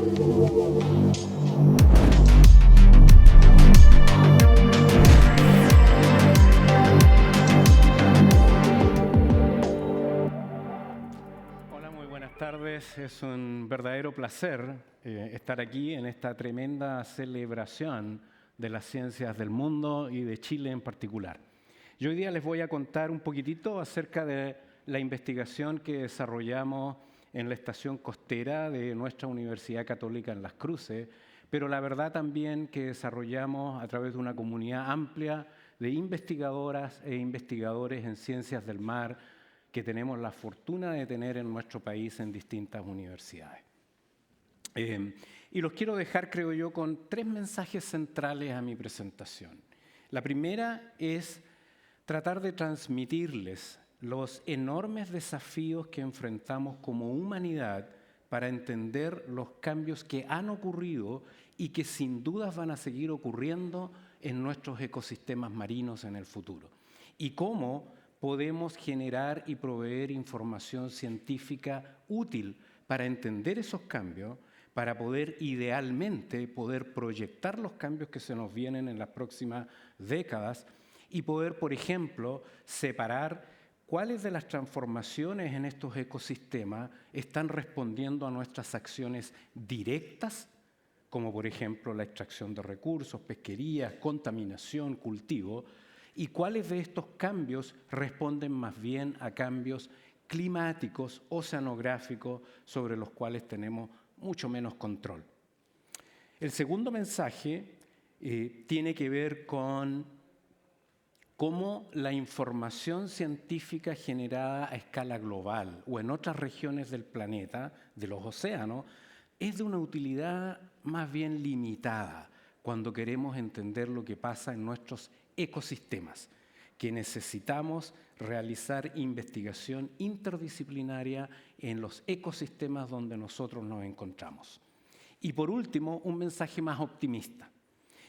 Hola, muy buenas tardes. Es un verdadero placer estar aquí en esta tremenda celebración de las ciencias del mundo y de Chile en particular. Yo hoy día les voy a contar un poquitito acerca de la investigación que desarrollamos en la estación costera de nuestra Universidad Católica en Las Cruces, pero la verdad también que desarrollamos a través de una comunidad amplia de investigadoras e investigadores en ciencias del mar que tenemos la fortuna de tener en nuestro país en distintas universidades. Y los quiero dejar, creo yo, con 3 mensajes centrales a mi presentación. La primera es tratar de transmitirles los enormes desafíos que enfrentamos como humanidad para entender los cambios que han ocurrido y que sin dudas van a seguir ocurriendo en nuestros ecosistemas marinos en el futuro. Y cómo podemos generar y proveer información científica útil para entender esos cambios, para poder idealmente proyectar los cambios que se nos vienen en las próximas décadas y poder, por ejemplo, separar cuáles de las transformaciones en estos ecosistemas están respondiendo a nuestras acciones directas, como por ejemplo la extracción de recursos, pesquería, contaminación, cultivo, y cuáles de estos cambios responden más bien a cambios climáticos, oceanográficos, sobre los cuales tenemos mucho menos control. El segundo mensaje tiene que ver con cómo la información científica generada a escala global o en otras regiones del planeta, de los océanos, es de una utilidad más bien limitada cuando queremos entender lo que pasa en nuestros ecosistemas, que necesitamos realizar investigación interdisciplinaria en los ecosistemas donde nosotros nos encontramos. Y por último, un mensaje más optimista,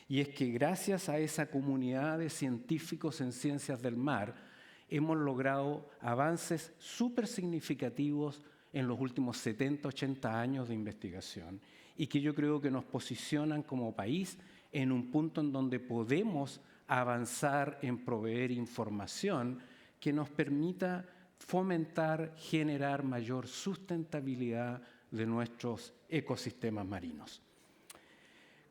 y es que gracias a esa comunidad de científicos en ciencias del mar hemos logrado avances súper significativos en los últimos 70, 80 años de investigación y que yo creo que nos posicionan como país en un punto en donde podemos avanzar en proveer información que nos permita fomentar, generar mayor sustentabilidad de nuestros ecosistemas marinos.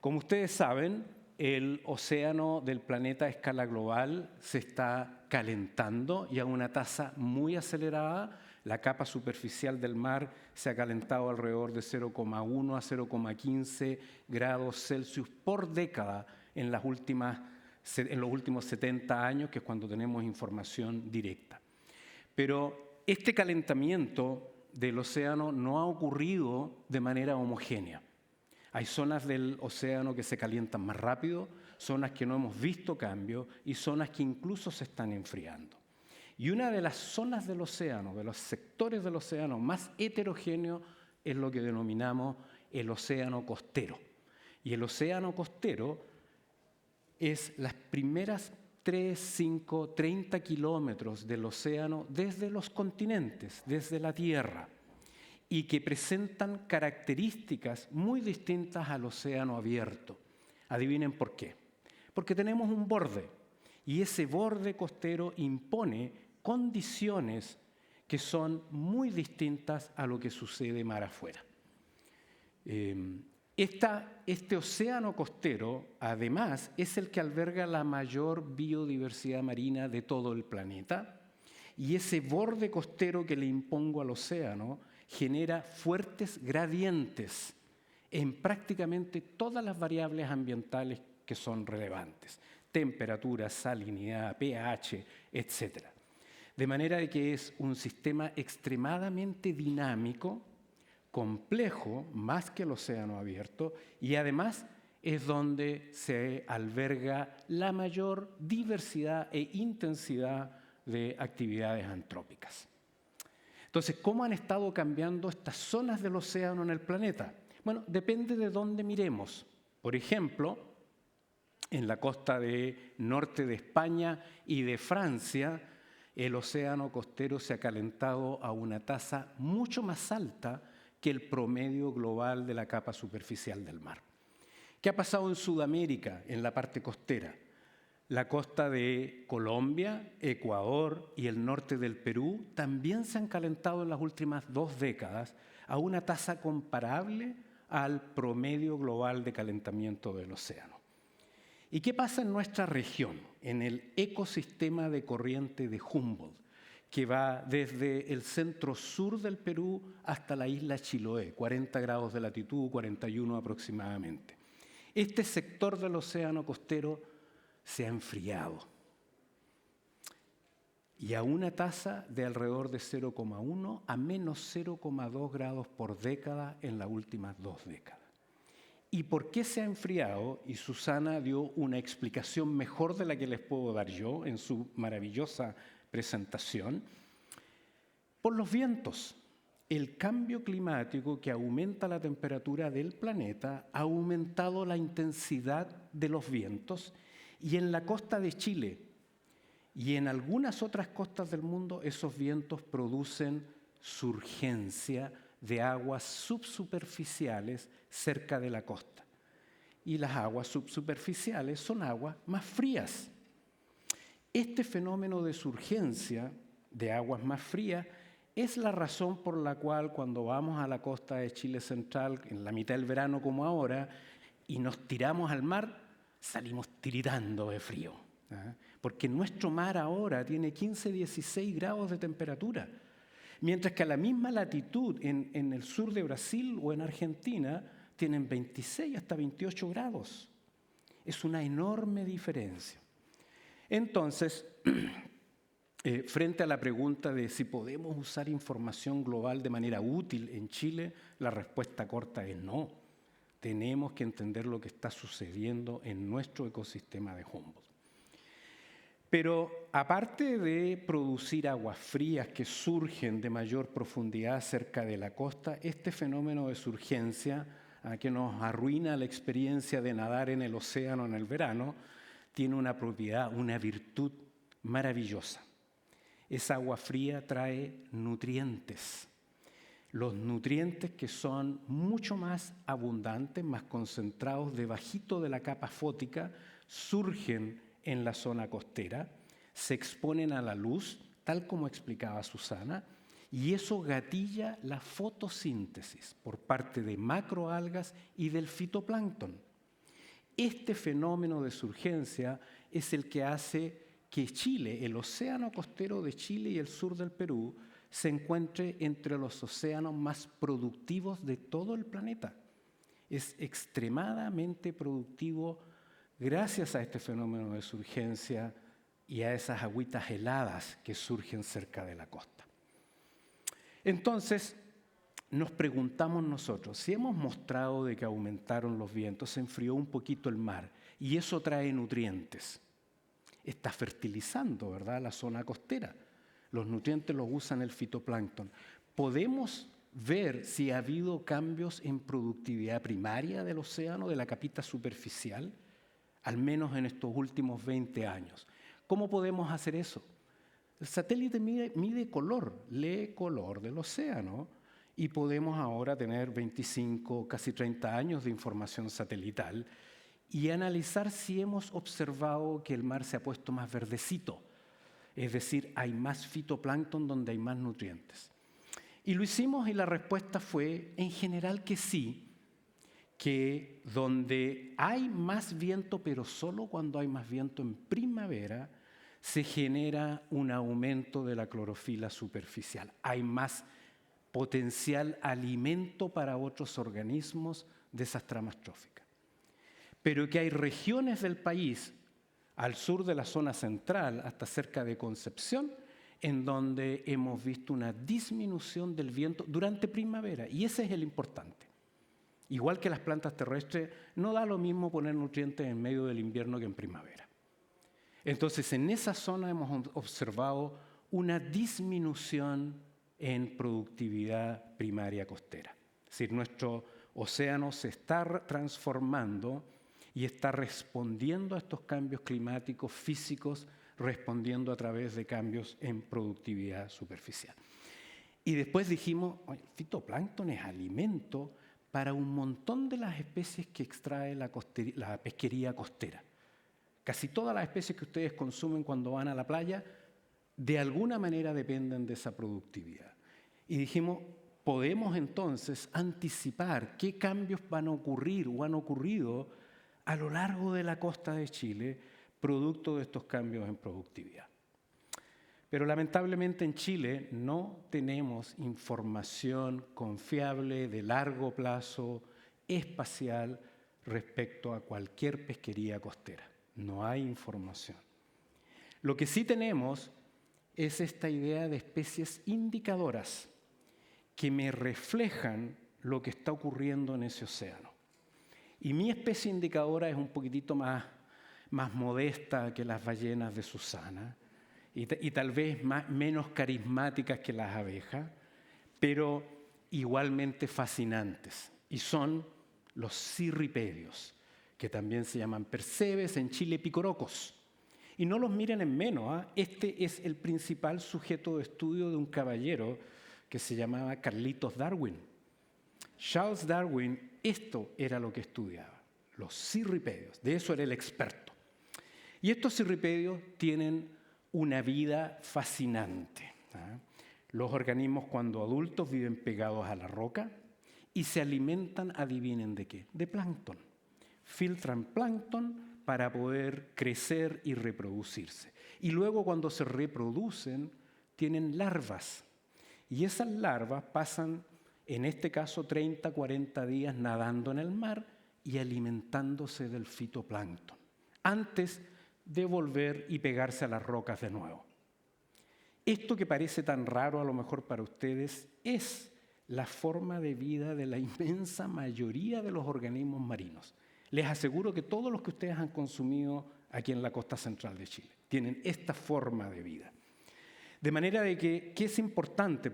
Como ustedes saben, el océano del planeta a escala global se está calentando y a una tasa muy acelerada. La capa superficial del mar se ha calentado alrededor de 0,1 a 0,15 grados Celsius por década en los últimos 70 años, que es cuando tenemos información directa. Pero este calentamiento del océano no ha ocurrido de manera homogénea. Hay zonas del océano que se calientan más rápido, zonas que no hemos visto cambio y zonas que incluso se están enfriando. Y una de las zonas del océano, de los sectores del océano más heterogéneos, es lo que denominamos el océano costero. Y el océano costero es las primeras 3, 5, 30 kilómetros del océano desde los continentes, desde la Tierra, y que presentan características muy distintas al océano abierto. Adivinen por qué. Porque tenemos un borde, y ese borde costero impone condiciones que son muy distintas a lo que sucede mar afuera. Este océano costero, además, es el que alberga la mayor biodiversidad marina de todo el planeta, y ese borde costero que le impongo al océano genera fuertes gradientes en prácticamente todas las variables ambientales que son relevantes: temperatura, salinidad, pH, etc. De manera que es un sistema extremadamente dinámico, complejo, más que el océano abierto, y además es donde se alberga la mayor diversidad e intensidad de actividades antrópicas. Entonces, ¿cómo han estado cambiando estas zonas del océano en el planeta? Bueno, depende de dónde miremos. Por ejemplo, en la costa norte de España y de Francia, el océano costero se ha calentado a una tasa mucho más alta que el promedio global de la capa superficial del mar. ¿Qué ha pasado en Sudamérica, en la parte costera? La costa de Colombia, Ecuador y el norte del Perú también se han calentado en las últimas 2 décadas a una tasa comparable al promedio global de calentamiento del océano. ¿Y qué pasa en nuestra región, en el ecosistema de corriente de Humboldt, que va desde el centro sur del Perú hasta la isla Chiloé, 40 grados de latitud, 41 aproximadamente? Este sector del océano costero se ha enfriado y a una tasa de alrededor de 0,1 a menos 0,2 grados por década en las últimas 2 décadas. ¿Y por qué se ha enfriado? Y Susana dio una explicación mejor de la que les puedo dar yo en su maravillosa presentación. Por los vientos. El cambio climático que aumenta la temperatura del planeta ha aumentado la intensidad de los vientos, y en la costa de Chile y en algunas otras costas del mundo esos vientos producen surgencia de aguas subsuperficiales cerca de la costa. Y las aguas subsuperficiales son aguas más frías. Este fenómeno de surgencia de aguas más frías es la razón por la cual cuando vamos a la costa de Chile central, en la mitad del verano como ahora, y nos tiramos al mar, salimos tiritando de frío. Porque nuestro mar ahora tiene 15, 16 grados de temperatura. Mientras que a la misma latitud en el sur de Brasil o en Argentina tienen 26 hasta 28 grados. Es una enorme diferencia. Entonces, frente a la pregunta de si podemos usar información global de manera útil en Chile, la respuesta corta es no. Tenemos que entender lo que está sucediendo en nuestro ecosistema de Humboldt. Pero aparte de producir aguas frías que surgen de mayor profundidad cerca de la costa, este fenómeno de surgencia que nos arruina la experiencia de nadar en el océano en el verano, tiene una propiedad, una virtud maravillosa. Esa agua fría trae nutrientes. Los nutrientes que son mucho más abundantes, más concentrados, debajito de la capa fótica, surgen en la zona costera, se exponen a la luz, tal como explicaba Susana, y eso gatilla la fotosíntesis por parte de macroalgas y del fitoplancton. Este fenómeno de surgencia es el que hace que Chile, el océano costero de Chile y el sur del Perú, se encuentre entre los océanos más productivos de todo el planeta. Es extremadamente productivo gracias a este fenómeno de surgencia y a esas agüitas heladas que surgen cerca de la costa. Entonces, nos preguntamos nosotros, si hemos mostrado de que aumentaron los vientos, se enfrió un poquito el mar y eso trae nutrientes. Está fertilizando, ¿verdad?, la zona costera. Los nutrientes los usan el fitoplancton. ¿Podemos ver si ha habido cambios en productividad primaria del océano, de la capita superficial? Al menos en estos últimos 20 años. ¿Cómo podemos hacer eso? El satélite mide color, lee color del océano y podemos ahora tener 25, casi 30 años de información satelital y analizar si hemos observado que el mar se ha puesto más verdecito. Es decir, hay más fitoplancton donde hay más nutrientes. Y lo hicimos y la respuesta fue, en general, que sí, que donde hay más viento, pero solo cuando hay más viento en primavera, se genera un aumento de la clorofila superficial. Hay más potencial alimento para otros organismos de esas tramas tróficas. Pero que hay regiones del país, al sur de la zona central, hasta cerca de Concepción, en donde hemos visto una disminución del viento durante primavera, y ese es el importante. Igual que las plantas terrestres, no da lo mismo poner nutrientes en medio del invierno que en primavera. Entonces, en esa zona hemos observado una disminución en productividad primaria costera. Es decir, nuestro océano se está transformando y está respondiendo a estos cambios climáticos físicos, respondiendo a través de cambios en productividad superficial. Y después dijimos, oye, el fitoplancton es alimento para un montón de las especies que extrae la pesquería costera. Casi todas las especies que ustedes consumen cuando van a la playa, de alguna manera dependen de esa productividad. Y dijimos, podemos entonces anticipar qué cambios van a ocurrir o han ocurrido a lo largo de la costa de Chile, producto de estos cambios en productividad. Pero lamentablemente en Chile no tenemos información confiable de largo plazo, espacial, respecto a cualquier pesquería costera. No hay información. Lo que sí tenemos es esta idea de especies indicadoras que me reflejan lo que está ocurriendo en ese océano. Y mi especie indicadora es un poquitito más modesta que las ballenas de Susana y tal vez menos carismáticas que las abejas, pero igualmente fascinantes. Y son los cirripedios, que también se llaman percebes, en Chile picorocos. Y no los miren en menos, ¿eh? Este es el principal sujeto de estudio de un caballero que se llamaba Carlitos Darwin. Charles Darwin, esto era lo que estudiaba, los cirripedios, de eso era el experto. Y estos cirripedios tienen una vida fascinante. Los organismos cuando adultos viven pegados a la roca y se alimentan, adivinen de qué, de plancton. Filtran plancton para poder crecer y reproducirse. Y luego cuando se reproducen, tienen larvas. Y esas larvas pasan, en este caso, 30, 40 días nadando en el mar y alimentándose del fitoplancton, antes de volver y pegarse a las rocas de nuevo. Esto que parece tan raro a lo mejor para ustedes es la forma de vida de la inmensa mayoría de los organismos marinos. Les aseguro que todos los que ustedes han consumido aquí en la costa central de Chile tienen esta forma de vida. De manera de que es importante,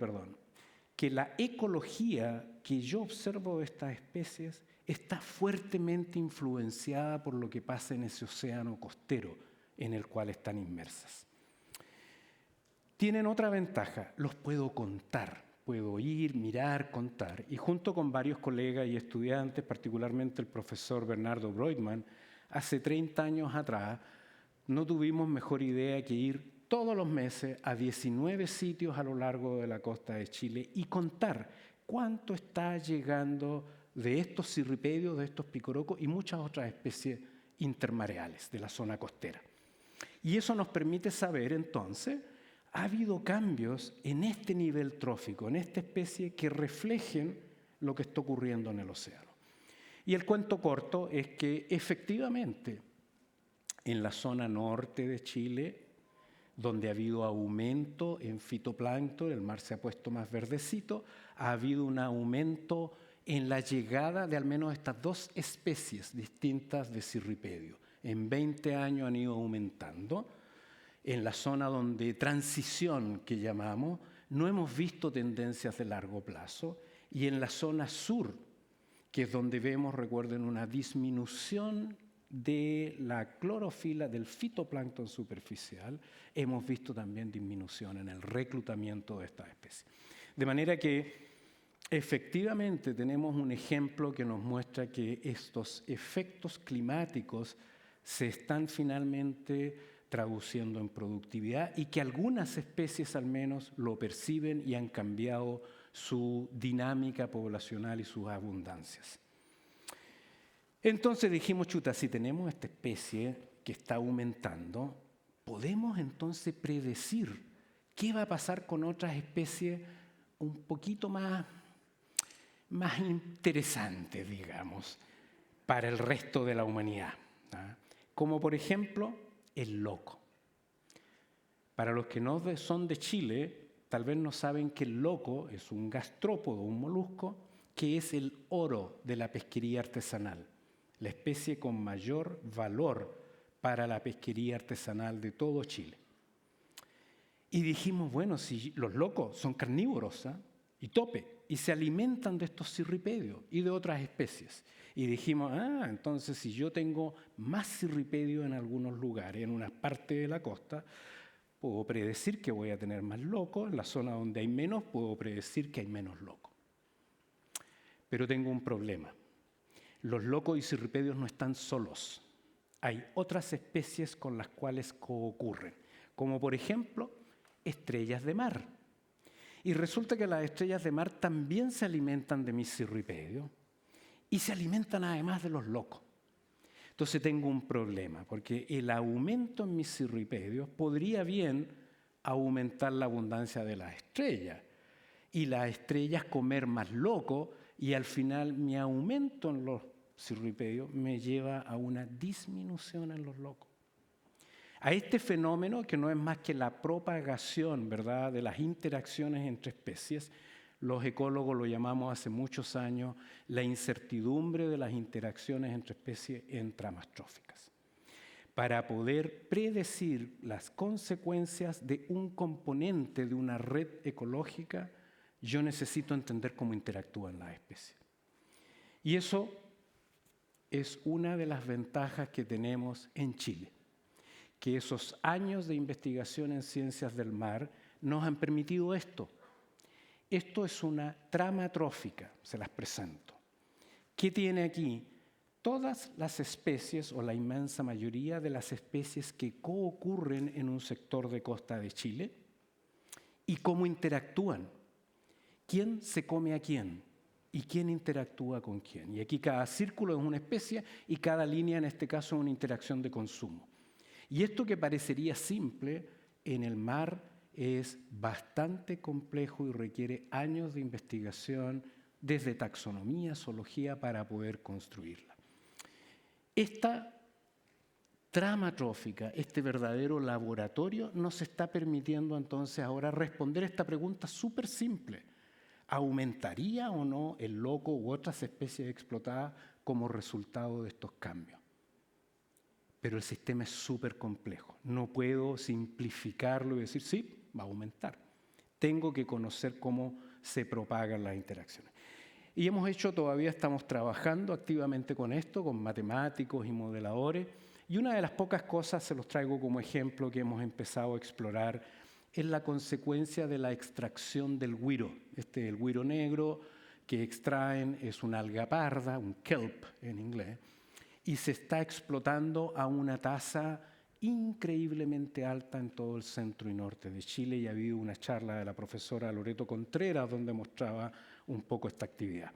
que la ecología que yo observo de estas especies está fuertemente influenciada por lo que pasa en ese océano costero en el cual están inmersas. Tienen otra ventaja, los puedo contar, puedo ir, mirar, contar. Y junto con varios colegas y estudiantes, particularmente el profesor Bernardo Breutmann, hace 30 años atrás no tuvimos mejor idea que ir todos los meses a 19 sitios a lo largo de la costa de Chile y contar cuánto está llegando de estos cirripedios, de estos picorocos y muchas otras especies intermareales de la zona costera. Y eso nos permite saber, entonces, ha habido cambios en este nivel trófico, en esta especie, que reflejen lo que está ocurriendo en el océano. Y el cuento corto es que, efectivamente, en la zona norte de Chile, donde ha habido aumento en fitoplancton, el mar se ha puesto más verdecito, ha habido un aumento en la llegada de al menos estas dos especies distintas de cirripedio. En 20 años han ido aumentando. En la zona donde transición, que llamamos, no hemos visto tendencias de largo plazo. Y en la zona sur, que es donde vemos, recuerden, una disminución de la clorofila, del fitoplancton superficial, hemos visto también disminución en el reclutamiento de estas especies. De manera que efectivamente tenemos un ejemplo que nos muestra que estos efectos climáticos se están finalmente traduciendo en productividad y que algunas especies al menos lo perciben y han cambiado su dinámica poblacional y sus abundancias. Entonces dijimos, chuta, si tenemos esta especie que está aumentando, podemos entonces predecir qué va a pasar con otras especies un poquito más interesantes, digamos, para el resto de la humanidad, ¿ah? Como por ejemplo el loco. Para los que no son de Chile, tal vez no saben que el loco es un gastrópodo, un molusco, que es el oro de la pesquería artesanal, la especie con mayor valor para la pesquería artesanal de todo Chile. Y dijimos, bueno, si los locos son carnívoros, ¿eh? Y tope, y se alimentan de estos cirripedios y de otras especies. Y dijimos, entonces si yo tengo más cirripedio en algunos lugares, en una parte de la costa, puedo predecir que voy a tener más locos. En la zona donde hay menos, puedo predecir que hay menos locos. Pero tengo un problema. Los locos y cirripedios no están solos. Hay otras especies con las cuales coocurren, como por ejemplo estrellas de mar. Y resulta que las estrellas de mar también se alimentan de mis cirripedios y se alimentan además de los locos. Entonces tengo un problema, porque el aumento en mis cirripedios podría bien aumentar la abundancia de las estrellas y las estrellas comer más locos, y al final mi aumento en los cirripedios me lleva a una disminución en los locos. A este fenómeno, que no es más que la propagación, ¿verdad?, de las interacciones entre especies, los ecólogos lo llamamos hace muchos años la incertidumbre de las interacciones entre especies entramastróficas. Para poder predecir las consecuencias de un componente de una red ecológica, yo necesito entender cómo interactúan las especies. Y eso es una de las ventajas que tenemos en Chile, que esos años de investigación en ciencias del mar nos han permitido esto. Esto es una trama trófica, se las presento. ¿Qué tiene aquí? Todas las especies, o la inmensa mayoría de las especies que coocurren en un sector de costa de Chile, y cómo interactúan. ¿Quién se come a quién? ¿Y quién interactúa con quién? Y aquí cada círculo es una especie y cada línea, en este caso, es una interacción de consumo. Y esto que parecería simple, en el mar es bastante complejo y requiere años de investigación desde taxonomía, zoología, para poder construirla. Esta trama trófica, este verdadero laboratorio, nos está permitiendo entonces ahora responder esta pregunta súper simple. ¿Aumentaría o no el loco u otras especies explotadas como resultado de estos cambios? Pero el sistema es súper complejo. No puedo simplificarlo y decir, sí, va a aumentar. Tengo que conocer cómo se propagan las interacciones. Y todavía estamos trabajando activamente con esto, con matemáticos y modeladores. Y una de las pocas cosas, se los traigo como ejemplo, que hemos empezado a explorar, es la consecuencia de la extracción del güiro. El güiro negro que extraen es una alga parda, un kelp en inglés, y se está explotando a una tasa increíblemente alta en todo el centro y norte de Chile, y ha habido una charla de la profesora Loreto Contreras donde mostraba un poco esta actividad.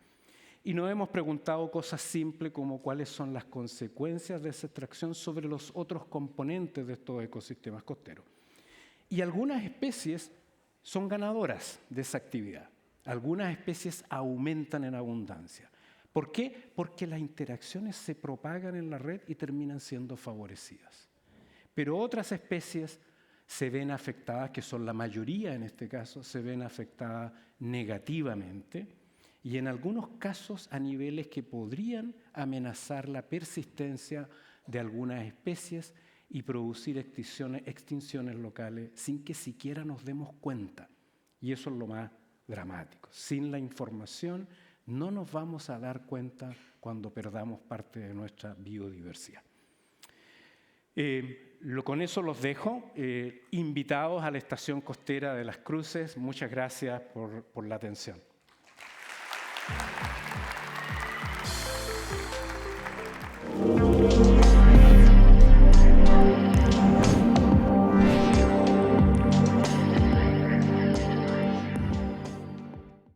Y nos hemos preguntado cosas simples como cuáles son las consecuencias de esa extracción sobre los otros componentes de estos ecosistemas costeros. Y algunas especies son ganadoras de esa actividad. Algunas especies aumentan en abundancia. ¿Por qué? Porque las interacciones se propagan en la red y terminan siendo favorecidas. Pero otras especies se ven afectadas, que son la mayoría en este caso, se ven afectadas negativamente, y en algunos casos a niveles que podrían amenazar la persistencia de algunas especies y producir extinciones locales sin que siquiera nos demos cuenta. Y eso es lo más dramático. Sin la información no nos vamos a dar cuenta cuando perdamos parte de nuestra biodiversidad. Con eso los dejo, invitados a la estación costera de Las Cruces. Muchas gracias por la atención.